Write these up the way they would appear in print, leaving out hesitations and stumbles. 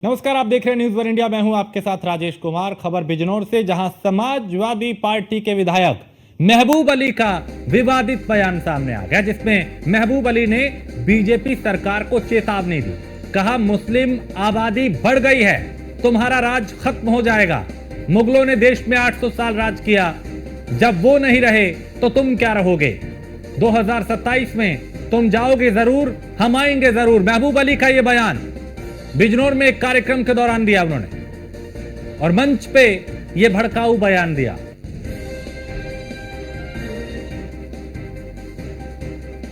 नमस्कार, आप देख रहे हैं न्यूज वन इंडिया। मैं हूं आपके साथ राजेश कुमार। खबर बिजनौर से, जहां समाजवादी पार्टी के विधायक महबूब अली का विवादित बयान सामने आ गया, जिसमें महबूब अली ने बीजेपी सरकार को चेतावनी दी। कहा, मुस्लिम आबादी बढ़ गई है, तुम्हारा राज खत्म हो जाएगा। मुगलों ने देश में 800 साल राज किया, जब वो नहीं रहे तो तुम क्या रहोगे। 2027 में तुम जाओगे जरूर, हम आएंगे जरूर। महबूब अली का यह बयान बिजनौर में एक कार्यक्रम के दौरान दिया उन्होंने, और मंच पे यह भड़काऊ बयान दिया।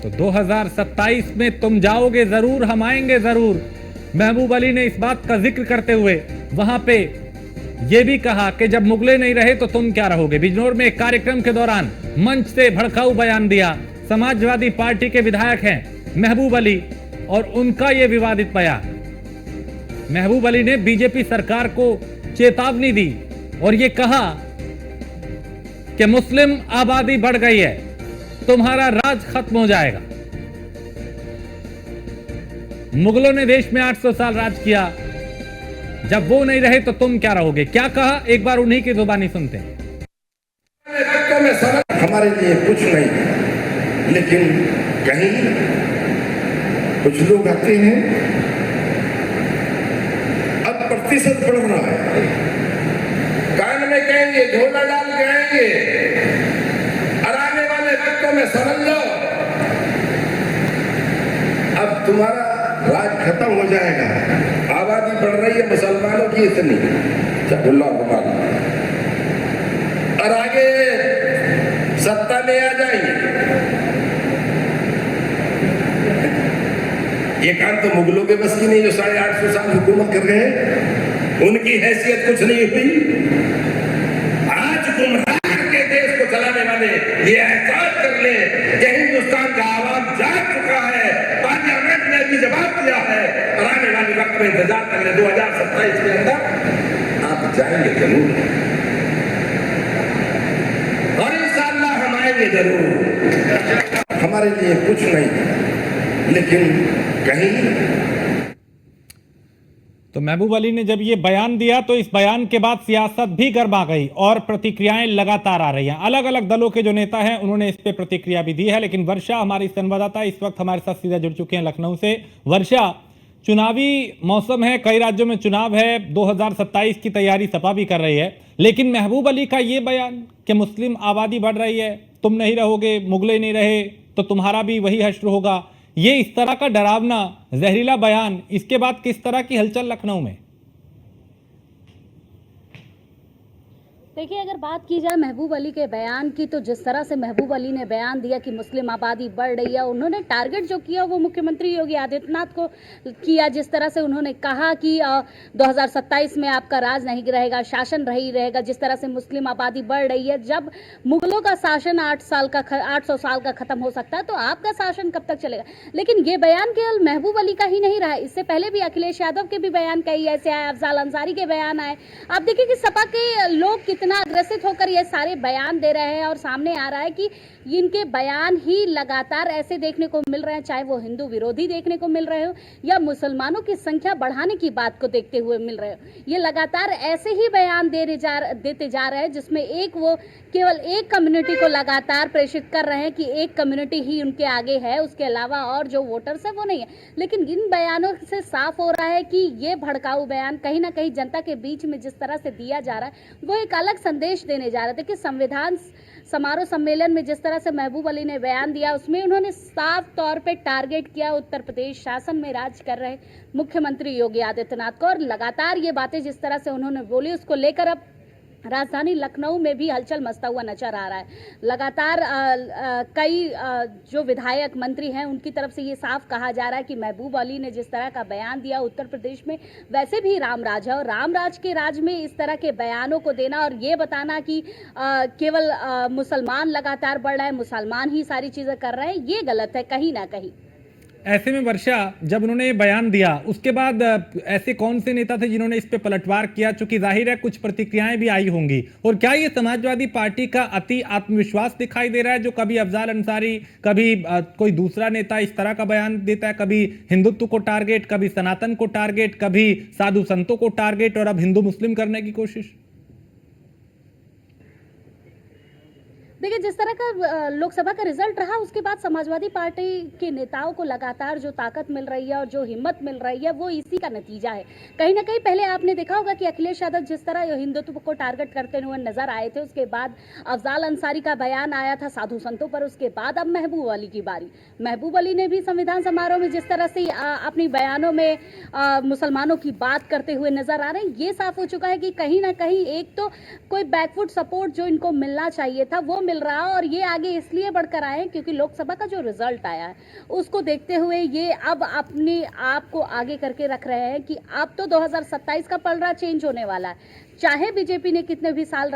तो 2027 में तुम जाओगे जरूर, हम आएंगे जरूर। महबूब अली ने इस बात का जिक्र करते हुए वहां पे यह भी कहा कि जब मुगले नहीं रहे तो तुम क्या रहोगे। बिजनौर में एक कार्यक्रम के दौरान मंच से भड़काऊ बयान दिया। समाजवादी पार्टी के विधायक हैं महबूब अली, और उनका यह विवादित बयान। महबूब अली ने बीजेपी सरकार को चेतावनी दी और यह कहा कि मुस्लिम आबादी बढ़ गई है, तुम्हारा राज खत्म हो जाएगा। मुगलों ने देश में 800 साल राज किया, जब वो नहीं रहे तो तुम क्या रहोगे। क्या कहा, एक बार उन्हीं की जुबानी सुनते हैं। हमारे लिए कुछ नहीं, लेकिन कहीं कुछ लोग आते हैं, प्रतिशत बढ़ रहा है, कान में कहेंगे, झोला डाल के आएंगे, और आने वाले वक्तों में समझ लो अब तुम्हारा राज खत्म हो जाएगा। आबादी बढ़ रही है मुसलमानों की इतनी, और आगे सत्ता में आ जाएंगे। ये काम तो मुगलों के बस की नहीं, जो 850 साल हुकूमत कर रहे हैं, उनकी हैसियत कुछ नहीं हुई। आज गुमराह के देश को चलाने वाले ये एहसास कर ले कि हिंदुस्तान का आवाज जाग चुका है, पार्लियामेंट ने भी जवाब दिया है, और आने वाले वक्त में इंतजार कर ले। 2027 के अंदर आप जाएंगे जरूर, और इंशाअल्लाह हम आएंगे जरूर। हमारे लिए कुछ नहीं, लेकिन कहीं। तो महबूब अली ने जब ये बयान दिया तो इस बयान के बाद सियासत भी गर्मा गई और प्रतिक्रियाएं लगातार आ रही हैं। अलग अलग दलों के जो नेता हैं उन्होंने इस पे प्रतिक्रिया भी दी है। लेकिन वर्षा, हमारी संवाददाता, इस वक्त हमारे साथ सीधा जुड़ चुके हैं लखनऊ से। वर्षा, चुनावी मौसम है, कई राज्यों में चुनाव है, 2027 की तैयारी सपा भी कर रही है, लेकिन महबूब अली का ये बयान कि मुस्लिम आबादी बढ़ रही है, तुम नहीं रहोगे, मुगले नहीं रहे तो तुम्हारा भी वही हश्र होगा, ये इस तरह का डरावना जहरीला बयान, इसके बाद किस तरह की हलचल लखनऊ में। देखिए, अगर बात की जाए महबूब अली के बयान की, तो जिस तरह से महबूब अली ने बयान दिया कि मुस्लिम आबादी बढ़ रही है, उन्होंने टारगेट जो किया वो मुख्यमंत्री योगी आदित्यनाथ को किया। जिस तरह से उन्होंने कहा कि 2027 में आपका राज नहीं रहेगा, शासन नहीं रहेगा। जिस तरह से मुस्लिम आबादी बढ़ रही है, जब मुगलों का शासन 800 साल का खत्म हो सकता है, तो आपका शासन कब तक चलेगा। लेकिन ये बयान केवल महबूब अली का ही नहीं रहा, इससे पहले भी अखिलेश यादव के भी बयान कई ऐसे आए, अफजाल अंसारी के बयान आए। आप देखिए कि सपा के लोग कितना अग्रसित होकर ये सारे बयान दे रहे हैं, और सामने आ रहा है कि इनके बयान ही लगातार ऐसे देखने को मिल रहे हैं, चाहे वो हिंदू विरोधी देखने को मिल रहे हो या मुसलमानों की संख्या बढ़ाने की बात को देखते हुए मिल रहे हो। ये लगातार ऐसे ही बयान देते जा रहे हैं, जिसमें एक वो केवल एक कम्युनिटी को लगातार प्रेषित कर रहे हैं कि एक कम्युनिटी ही उनके आगे है, उसके अलावा और जो वोटर्स है वो नहीं है। लेकिन इन बयानों से साफ हो रहा है कि ये भड़काऊ बयान कहीं ना कहीं जनता के बीच में जिस तरह से दिया जा रहा है, वो एक अलग संदेश देने जा रहे थे कि संविधान समारोह सम्मेलन में जिस तरह से महबूब अली ने बयान दिया, उसमें उन्होंने साफ तौर पे टारगेट किया उत्तर प्रदेश शासन में राज कर रहे मुख्यमंत्री योगी आदित्यनाथ को। और लगातार ये बातें जिस तरह से उन्होंने बोली, उसको लेकर अब राजधानी लखनऊ में भी हलचल मचता हुआ नजर आ रहा है। लगातार कई जो विधायक मंत्री हैं उनकी तरफ से ये साफ कहा जा रहा है कि महबूब अली ने जिस तरह का बयान दिया उत्तर प्रदेश में, वैसे भी रामराज है, और रामराज के राज में इस तरह के बयानों को देना और ये बताना कि केवल मुसलमान लगातार बढ़ रहा है, मुसलमान ही सारी चीजें कर रहे हैं, ये गलत है कहीं ना कहीं। ऐसे में वर्षा, जब उन्होंने ये बयान दिया उसके बाद ऐसे कौन से नेता थे जिन्होंने इस पे पलटवार किया? चूंकि जाहिर है कुछ प्रतिक्रियाएं भी आई होंगी। और क्या ये समाजवादी पार्टी का अति आत्मविश्वास दिखाई दे रहा है, जो कभी अफजाल अंसारी, कभी कोई दूसरा नेता इस तरह का बयान देता है, कभी हिंदुत्व को टारगेट, कभी सनातन को टारगेट, कभी साधु संतों को टारगेट, और अब हिंदू मुस्लिम करने की कोशिश? देखिए, जिस तरह का लोकसभा का रिजल्ट रहा उसके बाद समाजवादी पार्टी के नेताओं को लगातार जो ताकत मिल रही है और जो हिम्मत मिल रही है वो इसी का नतीजा है। कहीं ना कहीं पहले आपने देखा होगा कि अखिलेश यादव जिस तरह हिंदुत्व को टारगेट करते हुए नजर आए थे, उसके बाद अफजाल अंसारी का बयान आया था साधु संतों पर, उसके बाद अब महबूब अली की बारी। महबूब अली ने भी संविधान समारोह में जिस तरह से अपनी बयानों में मुसलमानों की बात करते हुए नजर आ रहे हैं, ये साफ हो चुका है कि कहीं ना कहीं एक तो कोई बैकफुट सपोर्ट जो इनको मिलना चाहिए था वो मिल रहा है। और ये आगे इसलिए बढ़कर आए क्योंकि लोकसभा का जो रिजल्ट आया है उसको देखते हुए ये अब अपने आप को आगे करके रख रहे हैं कि अब तो 2027 का पलड़ा चेंज होने वाला है। चाहे बीजेपी ने कितने भी साल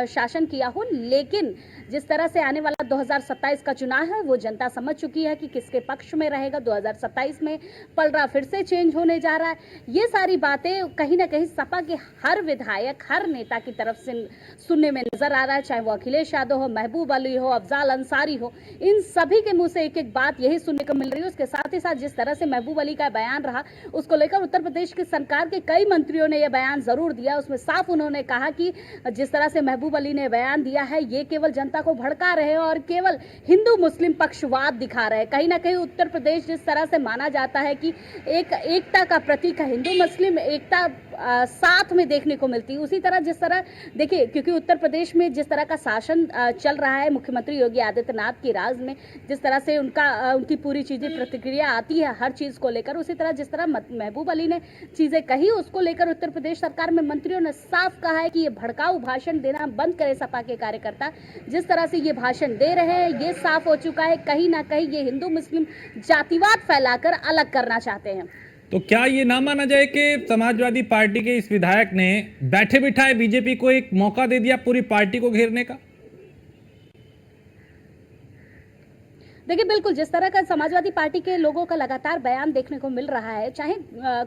शासन किया हो, लेकिन जिस तरह से आने वाला 2027 का चुनाव है वो जनता समझ चुकी है कि किसके पक्ष में रहेगा। 2027 में पलड़ा फिर से चेंज होने जा रहा है। ये सारी बातें कहीं ना कहीं सपा के हर विधायक, हर नेता की तरफ से सुनने में नजर आ रहा है, चाहे वो अखिलेश यादव हो, महबूब अली हो, अफजाल अंसारी हो, इन सभी के मुंह से एक एक बात यही सुनने को मिल रही है। उसके साथ ही साथ जिस तरह से महबूब अली का बयान रहा उसको लेकर उत्तर प्रदेश की सरकार के कई मंत्रियों ने यह बयान जरूर दिया। उसमें साफ उन्होंने कहा कि जिस तरह से महबूब अली ने बयान दिया है ये केवल जनता को भड़का रहे हैं और केवल हिंदू मुस्लिम पक्षवाद दिखा रहे हैं। कहीं ना कहीं उत्तर प्रदेश जिस तरह से माना जाता है कि एक एकता का प्रतीक है, हिंदू मुस्लिम एकता साथ में देखने को मिलती है, उसी तरह जिस तरह देखिए, क्योंकि उत्तर प्रदेश में जिस तरह का शासन चल रहा है मुख्यमंत्री योगी आदित्यनाथ की राज में, जिस तरह से उनकी पूरी चीजें प्रतिक्रिया आती है हर चीज को लेकर, उसी तरह जिस तरह महबूब अली ने चीजें कही उसको लेकर उत्तर प्रदेश सरकार में मंत्रियों ने साफ कहा है कि ये भड़काऊ भाषण देना बंद करे सपा के कार्यकर्ता। जिस तरह से ये भाषण दे रहे हैं ये साफ हो चुका है कहीं ना कहीं ये हिंदू मुस्लिम जातिवाद फैलाकर अलग करना चाहते हैं। तो क्या ये ना माना जाए कि समाजवादी पार्टी के इस विधायक ने बैठे बिठाए बीजेपी को एक मौका दे दिया पूरी पार्टी को घेरने का? देखिए, बिल्कुल जिस तरह का समाजवादी पार्टी के लोगों का लगातार बयान देखने को मिल रहा है, चाहे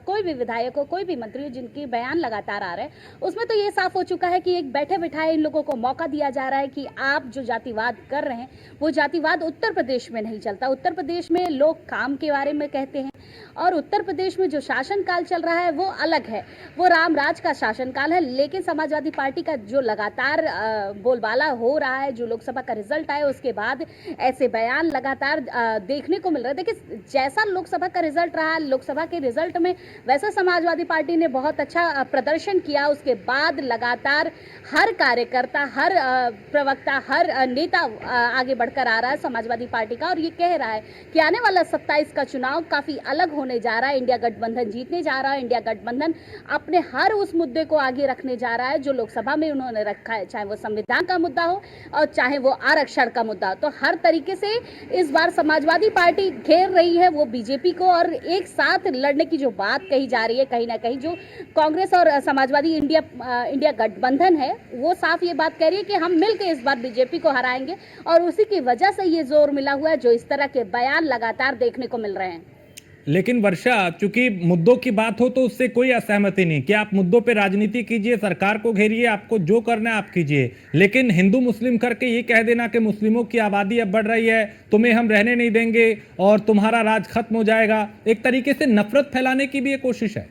कोई भी विधायक हो, कोई भी मंत्री हो, जिनके बयान लगातार आ रहे हैं, उसमें तो ये साफ हो चुका है कि एक बैठे बिठाए इन लोगों को मौका दिया जा रहा है कि आप जो जातिवाद कर रहे हैं वो जातिवाद उत्तर प्रदेश में नहीं चलता। उत्तर प्रदेश में लोग काम के बारे में कहते हैं और उत्तर प्रदेश में जो शासनकाल चल रहा है वो अलग है, वो राम राज का शासनकाल है। लेकिन समाजवादी पार्टी का जो लगातार बोलबाला हो रहा है, जो लोकसभा का रिजल्ट आया उसके बाद ऐसे बयान लगातार देखने को मिल रहा है। देखिए, जैसा लोकसभा का रिजल्ट रहा, लोकसभा के रिजल्ट में वैसे समाजवादी पार्टी ने बहुत अच्छा प्रदर्शन किया, उसके बाद लगातार हर कार्यकर्ता, हर प्रवक्ता, हर नेता आगे बढ़कर आ रहा है समाजवादी पार्टी का और ये कह रहा है कि आने वाला 27 का चुनाव काफी अलग होने जा रहा है। इंडिया गठबंधन जीतने जा रहा है। इंडिया गठबंधन अपने हर उस मुद्दे को आगे रखने जा रहा है जो लोकसभा में उन्होंने रखा है, चाहे वो संविधान का मुद्दा हो और चाहे वो आरक्षण का मुद्दा हो। तो हर तरीके से इस बार समाजवादी पार्टी घेर रही है वो बीजेपी को और एक साथ लड़ने की जो बात कही जा रही है, कहीं ना कहीं जो कांग्रेस और समाजवादी इंडिया गठबंधन है वो साफ ये बात कह रही है कि हम मिलकर इस बार बीजेपी को हराएंगे और उसी की वजह से ये जोर मिला हुआ है जो इस तरह के बयान लगातार देखने को मिल रहे हैं। लेकिन वर्षा, चूंकि मुद्दों की बात हो तो उससे कोई असहमति नहीं कि आप मुद्दों पे राजनीति कीजिए, सरकार को घेरिए, आपको जो करना है आप कीजिए, लेकिन हिंदू मुस्लिम करके ये कह देना कि मुस्लिमों की आबादी अब बढ़ रही है, तुम्हें हम रहने नहीं देंगे और तुम्हारा राज खत्म हो जाएगा, एक तरीके से नफरत फैलाने की भी ये कोशिश है।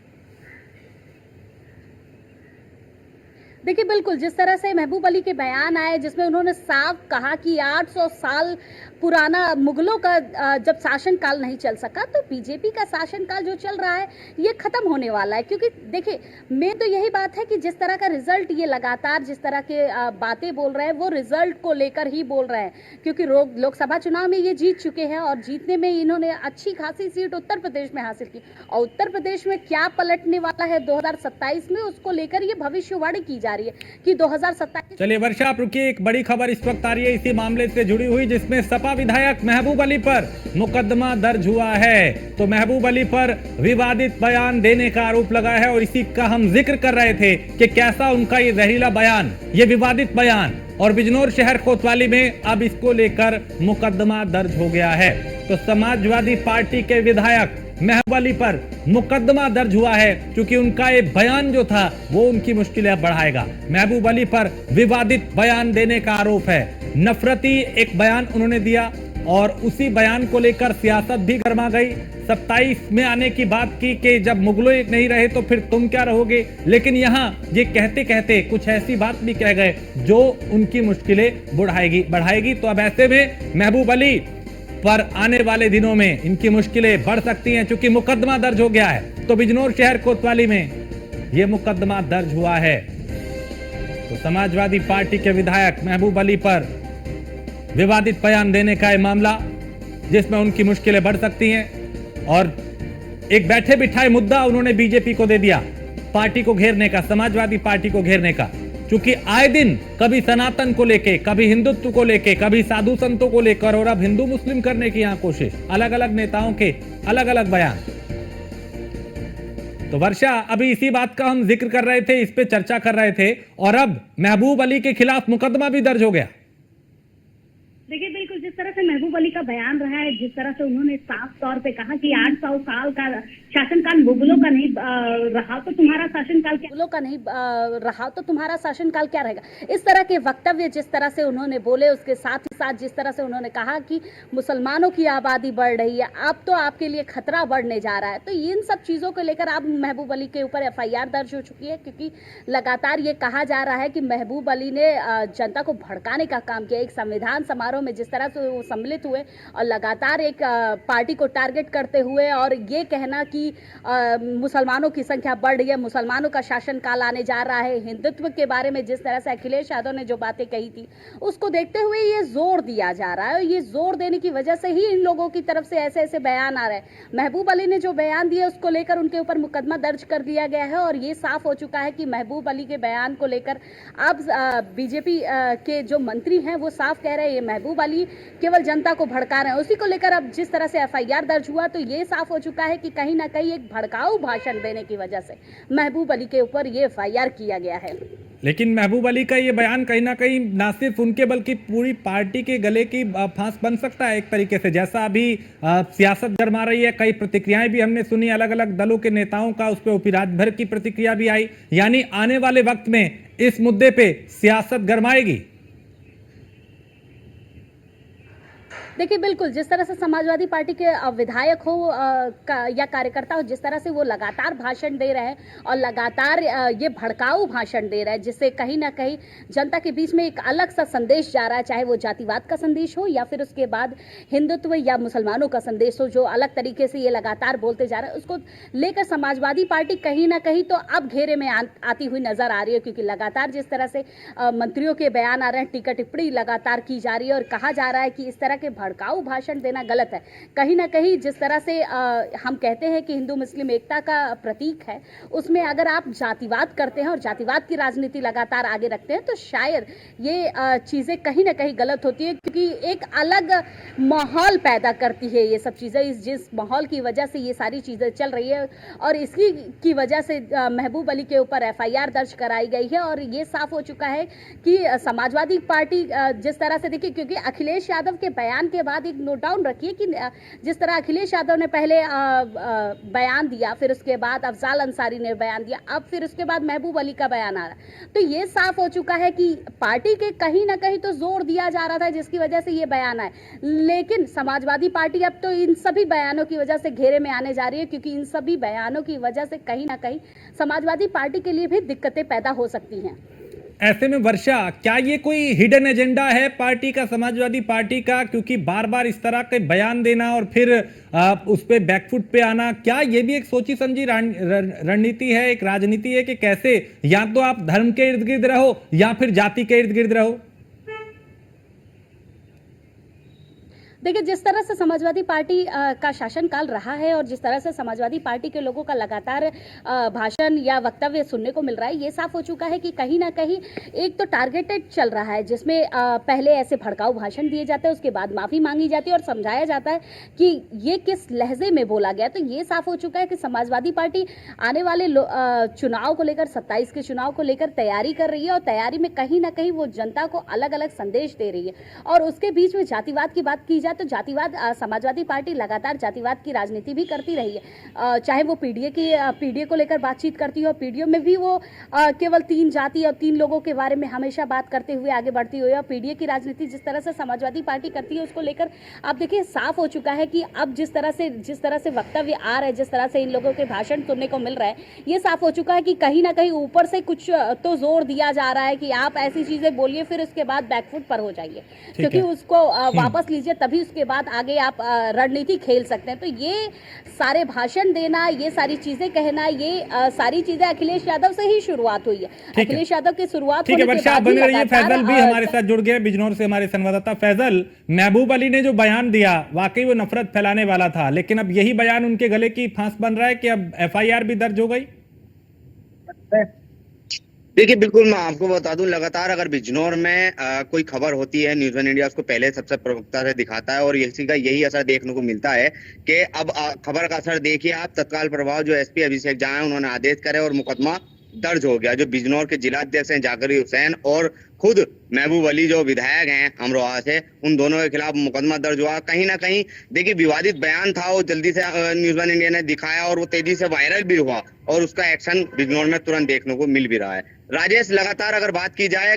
देखिए, बिल्कुल जिस तरह से महबूब अली के बयान आए जिसमें उन्होंने साफ कहा कि 800 साल पुराना मुगलों का जब शासनकाल नहीं चल सका तो बीजेपी का शासनकाल जो चल रहा है ये खत्म होने वाला है। क्योंकि देखिए, मेन तो यही बात है कि जिस तरह का रिजल्ट ये लगातार जिस तरह के बातें बोल रहे हैं वो रिजल्ट को लेकर ही बोल रहे हैं, क्योंकि लोकसभा चुनाव में ये जीत चुके हैं और जीतने में इन्होंने अच्छी खासी सीट उत्तर प्रदेश में हासिल की और उत्तर प्रदेश में क्या पलटने वाला है 2027 में उसको लेकर ये भविष्यवाणी की जा रही है कि 2027। चलिए वर्षा, आप रुकिए, एक बड़ी खबर इस वक्त आ रही है इसी मामले से जुड़ी हुई जिसमें सपा विधायक महबूब अली पर मुकदमा दर्ज हुआ है। तो महबूब अली पर विवादित बयान देने का आरोप लगा है और इसी का हम जिक्र कर रहे थे कि कैसा उनका ये जहरीला बयान, ये विवादित बयान, और बिजनौर शहर कोतवाली में अब इसको लेकर मुकदमा दर्ज हो गया है। तो समाजवादी पार्टी के विधायक महबूब अली पर मुकदमा दर्ज हुआ है, क्योंकि उनका ये बयान जो था वो उनकी मुश्किलें बढ़ाएगा। महबूब अली पर विवादित बयान देने का आरोप है। नफरती एक बयान उन्होंने दिया और उसी बयान को लेकर सियासत भी गर्मा गई। 27 में आने की बात की कि जब मुगलों नहीं रहे तो फिर तुम क्या रहोगे, लेकिन यहाँ ये कहते कहते कुछ ऐसी बात भी कह गए जो उनकी मुश्किलें बढ़ाएगी। तो अब ऐसे में महबूब अली पर आने वाले दिनों में इनकी मुश्किलें बढ़ सकती हैं, क्योंकि मुकदमा दर्ज हो गया है। तो बिजनौर शहर कोतवाली में यह मुकदमा दर्ज हुआ है। तो समाजवादी पार्टी के विधायक महबूब अली पर विवादित बयान देने का यह मामला, जिसमें उनकी मुश्किलें बढ़ सकती हैं, और एक बैठे बिठाए मुद्दा उन्होंने बीजेपी को दे दिया, पार्टी को घेरने का, समाजवादी पार्टी को घेरने का। क्योंकि आए दिन कभी सनातन को लेके, कभी हिंदुत्व को लेके, कभी साधु संतों को लेकर, और अब हिंदू मुस्लिम करने की यहां कोशिश, अलग अलग नेताओं के अलग अलग बयान। तो वर्षा, अभी इसी बात का हम जिक्र कर रहे थे, इस पे चर्चा कर रहे थे, और अब महबूब अली के खिलाफ मुकदमा भी दर्ज हो गया। देखिए, बिल्कुल जिस तरह से महबूब अली का बयान रहा है, जिस तरह से उन्होंने साफ तौर पे कहा कि 800 साल का शासनकाल मुगलों का नहीं रहा तो तुम्हारा शासनकाल क्या, मुगलों का नहीं रहा तो तुम्हारा शासनकाल क्या रहेगा। इस तरह के वक्तव्य जिस तरह से उन्होंने बोले, उसके साथ ही साथ जिस तरह से उन्होंने कहा कि मुसलमानों की आबादी बढ़ रही है, अब तो आपके लिए खतरा बढ़ने जा रहा है। तो इन सब चीज़ों को लेकर अब महबूब अली के ऊपर FIR दर्ज हो चुकी है, क्योंकि लगातार ये कहा जा रहा है कि महबूब अली ने जनता को भड़काने का काम किया। एक संविधान समारोह में जिस तरह से वो सम्मिलित हुए और लगातार एक पार्टी को टारगेट करते हुए और ये कहना कि मुसलमानों की संख्या बढ़ रही है, मुसलमानों का शासनकाल आने जा रहा है, हिंदुत्व के बारे में जिस तरह से अखिलेश यादव ने जो बातें कही थी, उसको देखते हुए ये जोर दिया जा रहा है। और ये जोर देने की वजह से ही इन लोगों की तरफ से ऐसे ऐसे बयान आ रहे हैं। महबूब अली ने जो बयान दिया उसको लेकर उनके ऊपर मुकदमा दर्ज कर दिया गया है, और ये साफ हो चुका है कि महबूब अली के बयान को लेकर अब बीजेपी के जो मंत्री हैं वो साफ कह रहे हैं ये महबूब अली केवल जनता को भड़का रहे हैं। उसी को लेकर अब जिस तरह से FIR दर्ज हुआ, तो ये साफ हो चुका है कि कहीं ना कहीं एक भड़काऊ भाषण देने की वजह से महबूब अली के ऊपर ये FIR किया गया है। लेकिन महबूब अली का ये बयान कहीं ना कहीं ना सिर्फ उनके बल्कि पूरी पार्टी के गले की फांस बन सकता है एक तरीके से। जैसा अभी सियासत गरमा रही है, कई प्रतिक्रियाएं भी हमने सुनी अलग अलग दलों के नेताओं का, उस पर UP राज्य भर की प्रतिक्रिया भी आई। यानी आने वाले वक्त में इस मुद्दे पे सियासत गरमाएगी। देखिए, बिल्कुल जिस तरह से समाजवादी पार्टी के विधायक हो या कार्यकर्ता हो, जिस तरह से वो लगातार भाषण दे रहे हैं और लगातार ये भड़काऊ भाषण दे रहे हैं, जिससे कहीं ना कहीं जनता के बीच में एक अलग सा संदेश जा रहा है, चाहे वो जातिवाद का संदेश हो या फिर उसके बाद हिंदुत्व या मुसलमानों का संदेश हो, जो अलग तरीके से ये लगातार बोलते जा रहे हैं, उसको लेकर समाजवादी पार्टी कहीं ना कहीं तो अब घेरे में आती हुई नजर आ रही है। क्योंकि लगातार जिस तरह से मंत्रियों के बयान आ रहे हैं, टीका टिप्पणी लगातार की जा रही है और कहा जा रहा है कि इस तरह के भड़काऊ भाषण देना गलत है। कहीं ना कहीं जिस तरह से हम कहते हैं कि हिंदू मुस्लिम एकता का प्रतीक है, उसमें अगर आप जातिवाद करते हैं और जातिवाद की राजनीति लगातार आगे रखते हैं, तो शायद ये चीज़ें कहीं ना कहीं गलत होती है, क्योंकि एक अलग माहौल पैदा करती है ये सब चीज़ें। जिस माहौल की वजह से ये सारी चीज़ें चल रही है और इसकी की वजह से महबूब अली के ऊपर FIR दर्ज कराई गई है। और ये साफ हो चुका है कि समाजवादी पार्टी जिस तरह से, देखिए, क्योंकि अखिलेश यादव के बयान के बाद एक नोट डाउन रखिए कि जिस तरह अखिलेश यादव ने पहले बयान दिया, फिर उसके बाद अफजाल अंसारी ने बयान दिया, अब फिर उसके बाद महबूब अली का बयान आ रहा है, तो ये साफ हो चुका है कि पार्टी के कहीं ना कहीं तो जोर दिया जा रहा था जिसकी वजह से ये बयान आए। लेकिन समाजवादी पार्टी अब तो इन सभी बयानों की वजह से घेरे में आने जा रही है, क्योंकि इन सभी बयानों की वजह से कहीं ना कहीं समाजवादी पार्टी के लिए भी दिक्कतें पैदा हो सकती हैं। ऐसे में वर्षा, क्या ये कोई हिडन एजेंडा है पार्टी का, समाजवादी पार्टी का? क्योंकि बार बार इस तरह के बयान देना और फिर उस पे बैकफुट पे आना, क्या ये भी एक सोची समझी रणनीति है, एक राजनीति है कि कैसे या तो आप धर्म के इर्द गिर्द रहो या फिर जाति के इर्द गिर्द रहो? देखिए, जिस तरह से समाजवादी पार्टी का शासनकाल रहा है और जिस तरह से समाजवादी पार्टी के लोगों का लगातार भाषण या वक्तव्य सुनने को मिल रहा है, ये साफ हो चुका है कि कहीं ना कहीं एक तो टारगेटेड चल रहा है, जिसमें पहले ऐसे भड़काऊ भाषण दिए जाते हैं, उसके बाद माफ़ी मांगी जाती है और समझाया जाता है कि ये किस लहजे में बोला गया। तो ये साफ हो चुका है कि समाजवादी पार्टी आने वाले चुनाव को लेकर, 27 के चुनाव को लेकर तैयारी कर रही है, और तैयारी में कहीं ना कहीं वो जनता को अलग अलग संदेश दे रही है। और उसके बीच में जातिवाद की बात की जाए जाए तो जातिवाद, समाजवादी पार्टी लगातार जातिवाद की राजनीति भी करती रही है। चाहे वो पीडीए को लेकर बातचीत करती हो, पीडीए में भी वो केवल 3 जाति और 3 लोगों के बारे में हमेशा बात करते हुए आगे बढ़ती हुई, और पीडीए की राजनीति जिस तरह से समाजवादी पार्टी करती है उसको लेकर आप देखिए साफ हो चुका है कि अब जिस तरह से वक्तव्य आ रहे हैं, जिस तरह से इन लोगों के भाषण सुनने को मिल रहा है, ये साफ हो चुका है कि कहीं ना कहीं ऊपर से कुछ तो जोर दिया जा रहा है कि आप ऐसी चीजें बोलिए फिर उसके बाद बैकफुट पर हो जाइए, क्योंकि उसको वापस लीजिए, तभी उसके बाद आगे आप रणनीति खेल सकते हैं। तो ये सारे भाषण देना, ये सारी चीजें कहना, ये सारी चीजें अखिलेश यादव से ही शुरुआत हुई है। अखिलेश यादव की शुरुआत ठीक है वर्षा, बने रहिए। फैजल भी हमारे साथ जुड़ गए बिजनौर से, हमारे संवाददाता। फैजल, महबूब अली ने जो बयान दिया वाकई वो नफरत फैलाने वाला था, लेकिन अब यही बयान उनके गले की फांस बन रहा है कि अब एफआईआर भी दर्ज हो गई। देखिए बिल्कुल, मैं आपको बता दूं, लगातार अगर बिजनौर में कोई खबर होती है, न्यूज़ वन इंडिया उसको पहले सबसे प्रमुखता से दिखाता है और इसी का यही असर देखने को मिलता है कि अब खबर का असर देखिए आप। तत्काल प्रभाव जो एसपी अभिषेक झा है उन्होंने आदेश करे और मुकदमा दर्ज हो गया। जो बिजनौर के जिलाध्यक्ष हैं जाकिर हुसैन और खुद महबूब अली जो विधायक हैं अमरोहा से, उन दोनों के खिलाफ मुकदमा दर्ज हुआ। कहीं ना कहीं देखिए विवादित बयान था, वो जल्दी से न्यूज़ वन इंडिया ने दिखाया और वो तेजी से वायरल भी हुआ और उसका एक्शन बिजनौर में तुरंत देखने को मिल भी रहा है। राजेश, लगातार अगर बात की जाए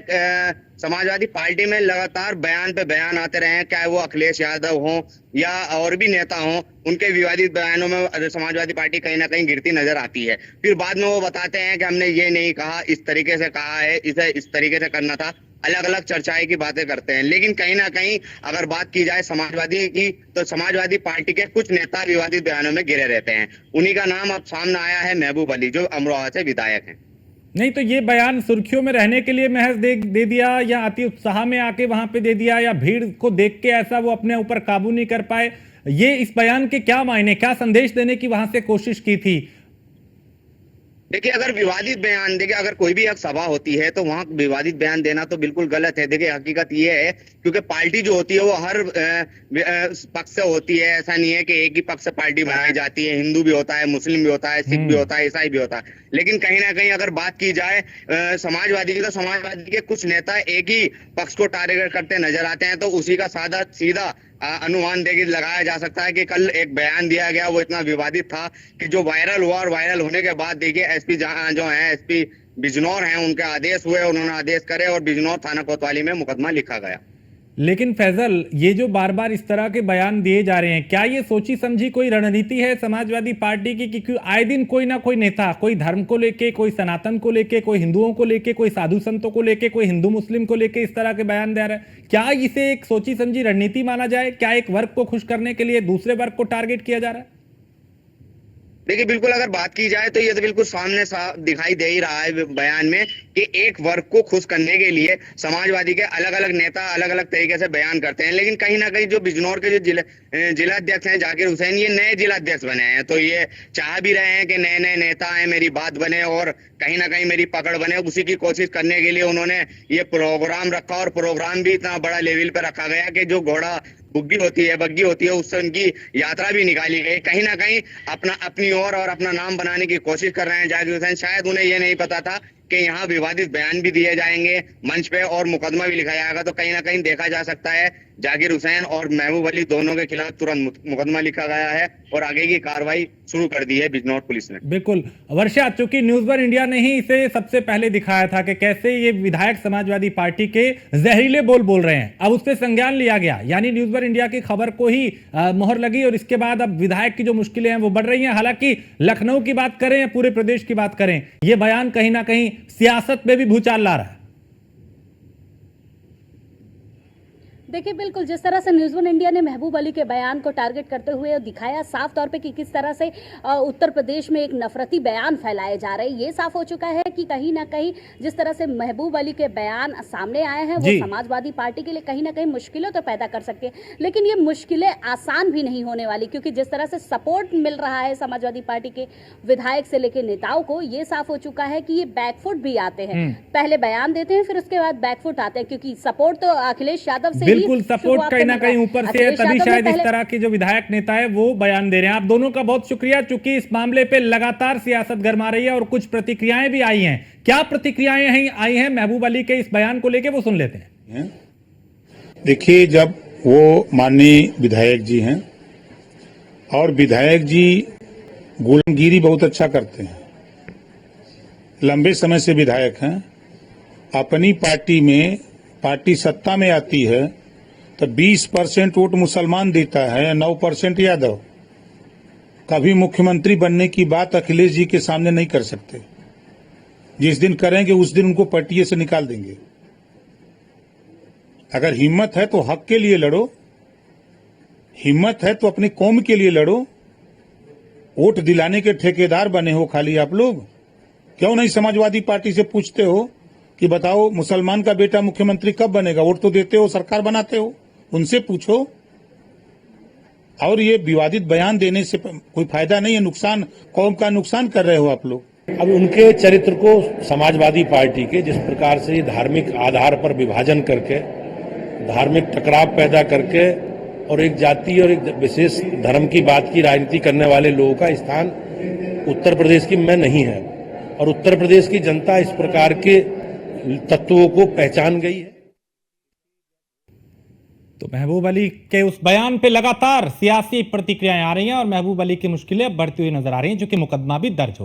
समाजवादी पार्टी में लगातार बयान पे बयान आते रहे हैं, चाहे वो अखिलेश यादव हो या और भी नेता हो, उनके विवादित बयानों में समाजवादी पार्टी कहीं ना कहीं गिरती नजर आती है। फिर बाद में वो बताते हैं कि हमने ये नहीं कहा, इस तरीके से कहा है, इसे इस तरीके से करना था, अलग अलग चर्चाएं की बातें करते हैं। लेकिन कहीं ना कहीं अगर बात की जाए समाजवादी की, तो समाजवादी पार्टी के कुछ नेता विवादित बयानों में घिरे रहते हैं। उन्हीं का नाम अब सामने आया है, महबूब अली, जो अमरोहा से विधायक हैं। नहीं तो ये बयान सुर्खियों में रहने के लिए महज दे दिया, या अति उत्साह में आके वहां पे दे दिया, या भीड़ को देख के ऐसा वो अपने ऊपर काबू नहीं कर पाए? ये इस बयान के क्या मायने, क्या संदेश देने की वहां से कोशिश की थी? देखिए अगर विवादित बयान, देखिए अगर कोई भी एक सभा होती है तो वहां विवादित बयान देना तो बिल्कुल गलत है। देखिए हकीकत ये है, क्योंकि पार्टी जो होती है वो हर पक्ष से होती है, ऐसा नहीं है कि एक ही पक्ष से पार्टी बनाई जाती है। हिंदू भी होता है, मुस्लिम भी होता है, सिख भी होता है, ईसाई भी होता है। लेकिन कहीं ना कहीं अगर बात की जाए समाजवादी की, तो समाजवादी के कुछ नेता एक ही पक्ष को टारगेट करते नजर आते हैं, तो उसी का सीधा अनुमान देखिए लगाया जा सकता है कि कल एक बयान दिया गया, वो इतना विवादित था कि जो वायरल हुआ, और वायरल होने के बाद देखिए एसपी जो है, एसपी बिजनौर हैं, उनके आदेश हुए, उन्होंने आदेश करे और बिजनौर थाना कोतवाली में मुकदमा लिखा गया। लेकिन फैजल, ये जो बार बार इस तरह के बयान दिए जा रहे हैं, क्या ये सोची समझी कोई रणनीति है समाजवादी पार्टी की? क्योंकि आए दिन कोई ना कोई नेता, कोई धर्म को लेके, कोई सनातन को लेके, कोई हिंदुओं को लेके, कोई साधु संतों को लेके, कोई हिंदू मुस्लिम को लेके इस तरह के बयान दे रहा है। क्या इसे एक सोची समझी रणनीति माना जाए? क्या एक वर्ग को खुश करने के लिए दूसरे वर्ग को टारगेट किया जा रहा है? देखिए बिल्कुल अगर बात की जाए तो ये तो बिल्कुल सामने दिखाई दे ही रहा है बयान में कि एक वर्ग को खुश करने के लिए समाजवादी के अलग अलग नेता अलग अलग तरीके से बयान करते हैं। लेकिन कहीं ना कहीं जो बिजनौर के जो जिलाध्यक्ष हैं जाकिर हुसैन, ये नए जिलाध्यक्ष बने हैं, तो ये चाह भी रहे हैं कि नए नए नेता आए, मेरी बात बने और कहीं ना कहीं मेरी पकड़ बने। उसी की कोशिश करने के लिए उन्होंने ये प्रोग्राम रखा, और प्रोग्राम भी इतना बड़ा लेवल पे रखा गया कि जो घोड़ा बग्गी होती है उससे उनकी यात्रा भी निकाली गई। कहीं ना कहीं अपनी ओर और अपना नाम बनाने की कोशिश कर रहे हैं जाकिर हुसैन। शायद उन्हें ये नहीं पता था कि यहाँ विवादित बयान भी दिए जाएंगे मंच पे और मुकदमा भी लिखा जाएगा। तो कहीं ना कहीं देखा जा सकता है जाकिर हुसैन और महबूब अली दोनों के खिलाफ तुरंत मुकदमा लिखा गया है और आगे की कार्रवाई शुरू कर दी है बिजनौर पुलिस ने। बिल्कुल वर्षा, चूंकि न्यूज़ वन इंडिया ने ही इसे सबसे पहले दिखाया था कि कैसे ये विधायक समाजवादी पार्टी के जहरीले बोल रहे हैं, अब उस पर संज्ञान लिया गया, यानी न्यूज़ वन इंडिया की खबर को ही मोहर लगी और इसके बाद अब विधायक की जो मुश्किलें हैं वो बढ़ रही हैं। हालांकि लखनऊ की बात करें या पूरे प्रदेश की बात करें, ये बयान कहीं ना कहीं सियासत में भी भूचाल ला रहा है। देखिए बिल्कुल जिस तरह से न्यूज़ वन इंडिया ने महबूब अली के बयान को टारगेट करते हुए दिखाया साफ तौर पे कि किस तरह से उत्तर प्रदेश में एक नफरती बयान फैलाए जा रहे हैं, ये साफ हो चुका है कि कहीं ना कहीं जिस तरह से महबूब अली के बयान सामने आए हैं वो समाजवादी पार्टी के लिए कहीं ना कहीं मुश्किलें तो पैदा कर सकते हैं, लेकिन ये मुश्किलें आसान भी नहीं होने वाली, क्योंकि जिस तरह से सपोर्ट मिल रहा है समाजवादी पार्टी के विधायक से लेकर नेताओं को, ये साफ हो चुका है कि ये बैकफुट भी आते हैं। पहले बयान देते हैं फिर उसके बाद बैकफुट आते हैं, क्योंकि सपोर्ट तो अखिलेश यादव से बिल्कुल सपोर्ट कहीं ना कहीं ऊपर से है, तभी शायद इस तरह के जो विधायक नेता है वो बयान दे रहे हैं। आप दोनों का बहुत शुक्रिया, चूंकि इस मामले पे लगातार सियासत गरमा रही है और कुछ प्रतिक्रियाएं भी आई हैं। क्या प्रतिक्रियाएं आई हैं महबूब अली के इस बयान को लेके, वो सुन लेते हैं। देखिए, जब वो माननीय विधायक जी हैं और विधायक जी गुलामगिरी बहुत अच्छा करते हैं। लंबे समय से विधायक हैं। अपनी पार्टी में पार्टी सत्ता में आती है तो 20% वोट मुसलमान देता है, 9% यादव। कभी मुख्यमंत्री बनने की बात अखिलेश जी के सामने नहीं कर सकते। जिस दिन करेंगे उस दिन उनको पटिये से निकाल देंगे। अगर हिम्मत है तो हक के लिए लड़ो, हिम्मत है तो अपनी कौम के लिए लड़ो। वोट दिलाने के ठेकेदार बने हो खाली आप लोग। क्यों नहीं समाजवादी पार्टी से पूछते हो कि बताओ मुसलमान का बेटा मुख्यमंत्री कब बनेगा? वोट तो देते हो, सरकार बनाते हो, उनसे पूछो। और ये विवादित बयान देने से कोई फायदा नहीं है, नुकसान, कौम का नुकसान कर रहे हो आप लोग। अब उनके चरित्र को समाजवादी पार्टी के जिस प्रकार से धार्मिक आधार पर विभाजन करके, धार्मिक टकराव पैदा करके और एक जाति और एक विशेष धर्म की बात की राजनीति करने वाले लोगों का स्थान उत्तर प्रदेश की में नहीं है। और उत्तर प्रदेश की जनता इस प्रकार के तत्वों को पहचान गई है। तो महबूब अली के उस बयान पे लगातार सियासी प्रतिक्रियाएं आ रही हैं और महबूब अली की मुश्किलें बढ़ती हुई नजर आ रही हैं, जो कि मुकदमा भी दर्ज हो